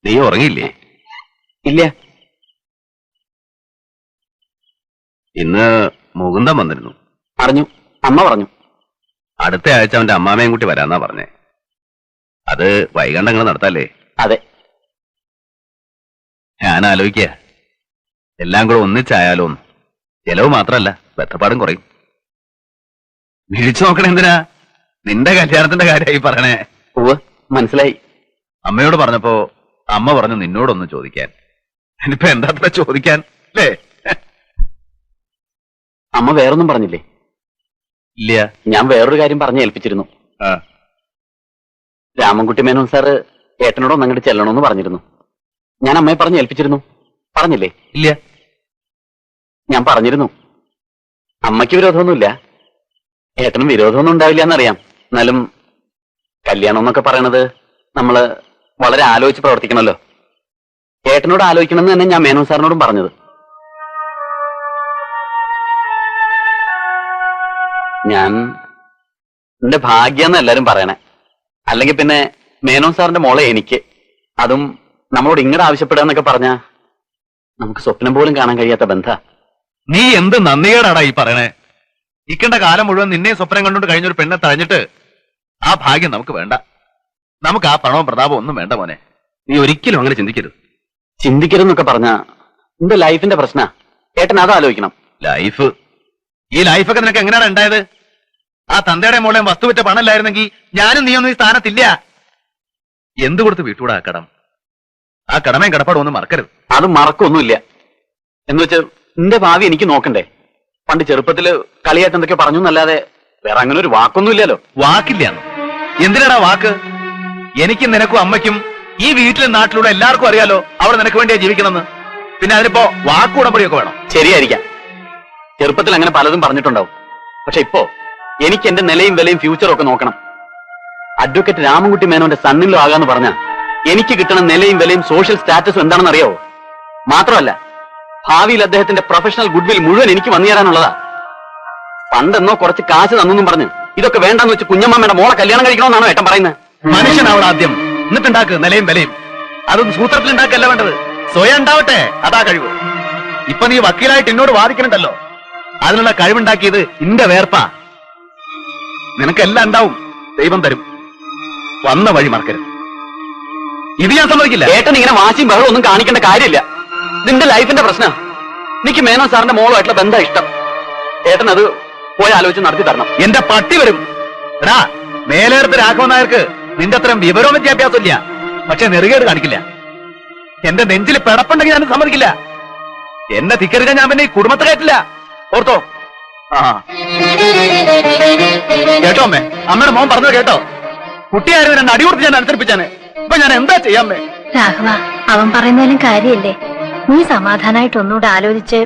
നീ ഉറങ്ങിയില്ലേ? ഇല്ല. ഇന്ന് മുകുന്ദൻ വന്നിരുന്നു. അറിഞ്ഞു, അമ്മ പറഞ്ഞു. അടുത്ത ആഴ്ച അവന്റെ അമ്മാമയും കൂട്ടി വരാന്നാ പറഞ്ഞേ. അത് വൈകണ്ടങ്ങൾ നടത്താല്ലേ? അതെ. ഞാൻ ആലോചിക്കുക, എല്ലാം കൂടെ ഒന്നിച്ചായാലോന്ന്. ചെലവ് മാത്രല്ല, ബന്ധപ്പാടും കുറയും. വിളിച്ചു നോക്കണേ എന്തിനാ? നിന്റെ കല്യാണത്തിന്റെ കാര്യമായി പറയണേ. മനസ്സിലായി. അമ്മയോട് പറഞ്ഞപ്പോ അമ്മ പറഞ്ഞു നിന്നോടൊന്ന് ചോദിക്കാൻ. ഇനിയിപ്പോ എന്താ അത്ര ചോദിക്കാൻ അല്ലേ? അമ്മ വേറൊന്നും പറഞ്ഞില്ലേ? ഇല്ല. ഞാൻ വേറൊരു കാര്യം പറഞ്ഞ് ഏൽപ്പിച്ചിരുന്നു. രാമൻകുട്ടി മേനോൻ സാറ് ഏട്ടനോട് ഒന്നങ്ങോട്ട് ചെല്ലണമെന്ന് പറഞ്ഞിരുന്നു. ഞാൻ അമ്മയെ പറഞ്ഞ് ഏൽപ്പിച്ചിരുന്നു. പറഞ്ഞില്ലേ? ഇല്ല. ഞാൻ പറഞ്ഞിരുന്നു. അമ്മയ്ക്ക് വിരോധമൊന്നുമില്ല, ഏട്ടനും വിരോധമൊന്നും ഉണ്ടാവില്ല എന്നറിയാം. എന്നാലും കല്യാണം എന്നൊക്കെ പറയണത് നമ്മള് വളരെ ആലോചിച്ച് പ്രവർത്തിക്കണമല്ലോ. ഏട്ടനോട് ആലോചിക്കണമെന്ന് തന്നെ ഞാൻ മേനോൻ സാറിനോടും പറഞ്ഞത്. ഞാൻ എന്റെ ഭാഗ്യാന്ന് എല്ലാരും പറയണേ. അല്ലെങ്കിൽ പിന്നെ മേനോൻ സാറിന്റെ മോളെ എനിക്ക്, അതും നമ്മളോട് ഇങ്ങോട്ട് ആവശ്യപ്പെടുക പറഞ്ഞാ നമുക്ക് സ്വപ്നം പോലും കാണാൻ കഴിയാത്ത ബന്ധ. നീ എന്ത് നന്ദികേടാടാ ഈ പറയണേ? ഇക്കണ്ട കാലം മുഴുവൻ നിന്നെ സ്വപ്നം കണ്ടുകൊണ്ട് കഴിഞ്ഞൊരു പെണ്ണെ തഴഞ്ഞിട്ട് ആ ഭാഗ്യം നമുക്ക് വേണ്ട. നമുക്ക് ആ പണവും പ്രതാപവും ഒന്നും വേണ്ട മോനെ. നീ ഒരിക്കലും അങ്ങനെ ചിന്തിക്കരുത്. ചിന്തിക്കരുതെന്നൊക്കെ പറഞ്ഞാ എന്റെ ലൈഫിന്റെ പ്രശ്ന. ഏട്ടൻ അത് ആലോചിക്കണം. ലൈഫ്? ഈ ലൈഫൊക്കെ നിനക്ക് എങ്ങനെയാണ് ഉണ്ടായത്? ആ തന്തയുടെ മോളെയും വസ്തു വിറ്റ പണമില്ലായിരുന്നെങ്കിൽ ഞാനും നീയൊന്നും ഈ സ്ഥാനത്തില്ല. എന്ത് കൊടുത്ത് വീട്ടുകൂടാ ആ കടം? ആ കടമയും കടപ്പാടും ഒന്നും മറക്കരുത്. അത് മറക്കൊന്നുമില്ല. എന്ന് വെച്ച് എന്റെ ഭാവി എനിക്ക് നോക്കണ്ടേ? പണ്ട് ചെറുപ്പത്തില് കളിയായിട്ട് എന്തൊക്കെ പറഞ്ഞു എന്നല്ലാതെ വേറെ അങ്ങനെ ഒരു വാക്കൊന്നും ഇല്ലല്ലോ. വാക്കില്ല? എന്തിനാടാ വാക്ക്? എനിക്കും നിനക്കും അമ്മയ്ക്കും ഈ വീട്ടിലെ നാട്ടിലൂടെ എല്ലാവർക്കും അറിയാലോ അവിടെ നിനക്ക് വേണ്ടിയാ ജീവിക്കണമെന്ന്. പിന്നെ അതിനിപ്പോ വാക്കുടമ്പടിയൊക്കെ വേണം. ശരിയായിരിക്കാം, ചെറുപ്പത്തിൽ അങ്ങനെ പലതും പറഞ്ഞിട്ടുണ്ടാവും. പക്ഷെ ഇപ്പോ എനിക്ക് എന്റെ നിലയും വിലയും ഫ്യൂച്ചറും ഒക്കെ നോക്കണം. അഡ്വക്കേറ്റ് രാമൻകുട്ടി മേനോന്റെ സണ്ണിലോ ആകാന്ന് പറഞ്ഞാ എനിക്ക് കിട്ടണ നിലയും വിലയും സോഷ്യൽ സ്റ്റാറ്റസും എന്താണെന്ന് അറിയാവോ? മാത്രമല്ല ഭാവിയിൽ അദ്ദേഹത്തിന്റെ പ്രൊഫഷണൽ ഗുഡ്വിൽ മുഴുവൻ എനിക്ക് വന്നു തരാനുള്ളതാ. പണ്ടെന്നോ കുറച്ച് കാശ് തന്നെന്നും പറഞ്ഞ് ഇതൊക്കെ വേണ്ടെന്ന് വെച്ച് കുഞ്ഞമ്മയുടെ മോളെ കല്യാണം കഴിക്കണമെന്നാണോ ഏട്ടൻ പറയുന്നത്? മനുഷ്യനാവണം ആദ്യം, എന്നിട്ടുണ്ടാക്ക് നിലയും വിലയും. അതൊന്നും സൂത്രത്തിൽ ഉണ്ടാക്കല്ല വേണ്ടത്, സ്വയം ഉണ്ടാവട്ടെ. അതാ കഴിവ്. ഇപ്പൊ നീ വക്കീലായിട്ട് എന്നോട് വാദിക്കണുണ്ടല്ലോ, അതിനുള്ള കഴിവുണ്ടാക്കിയത് ഇന്റെ വേർപ്പാ. നിനക്കെല്ലാം ഉണ്ടാവും, ദൈവം തരും. വന്ന വഴി മറക്കരുത്. ഇത് ഞാൻ സമ്മതിക്കില്ല. ഏട്ടൻ ഇങ്ങനെ വാശിയും ബഹളം ഒന്നും കാണിക്കേണ്ട കാര്യമില്ല. നിന്റെ ലൈഫിന്റെ പ്രശ്നം. എനിക്ക് മേനോൻ സാറിന്റെ മോളുമായിട്ടുള്ള ബന്ധം ഇഷ്ടം. ഏട്ടൻ അത് പോയി ആലോചിച്ച് നടത്തി തരണം. എന്റെ പട്ടി വരും. എടാ, മേലേർത്ത് രാഘവൻ നായർക്ക് നിന്റെ അത്രയും വിവരവും വിദ്യാഭ്യാസം ഇല്ല, പക്ഷെ നെറുകേട് കാണിക്കില്ല. എന്റെ നെഞ്ചിൽ പിടപ്പുണ്ടെങ്കിൽ ഞാൻ സമ്മതിക്കില്ല. എന്നെ ധിക്കരിക്കാൻ ഞാൻ പിന്നെ ഈ കുടുംബത്തെ കയറ്റില്ല. ഓർത്തോ? ആ കേട്ടോ അമ്മേ? അമ്മയുടെ മോൻ പറഞ്ഞോ കേട്ടോ? കുട്ടിയായിരുന്നു എന്നെ അടികൊടുത്ത് ഞാൻ അനുസരിപ്പിച്ചാണ്. ഇപ്പൊ ഞാൻ എന്താ ചെയ്യാമ്മേ? രാഘവ, അവൻ പറയുന്നതിലും കാര്യമില്ലേ? നീ സമാധാനമായിട്ട് ഒന്നുകൂടെ ആലോചിച്ച്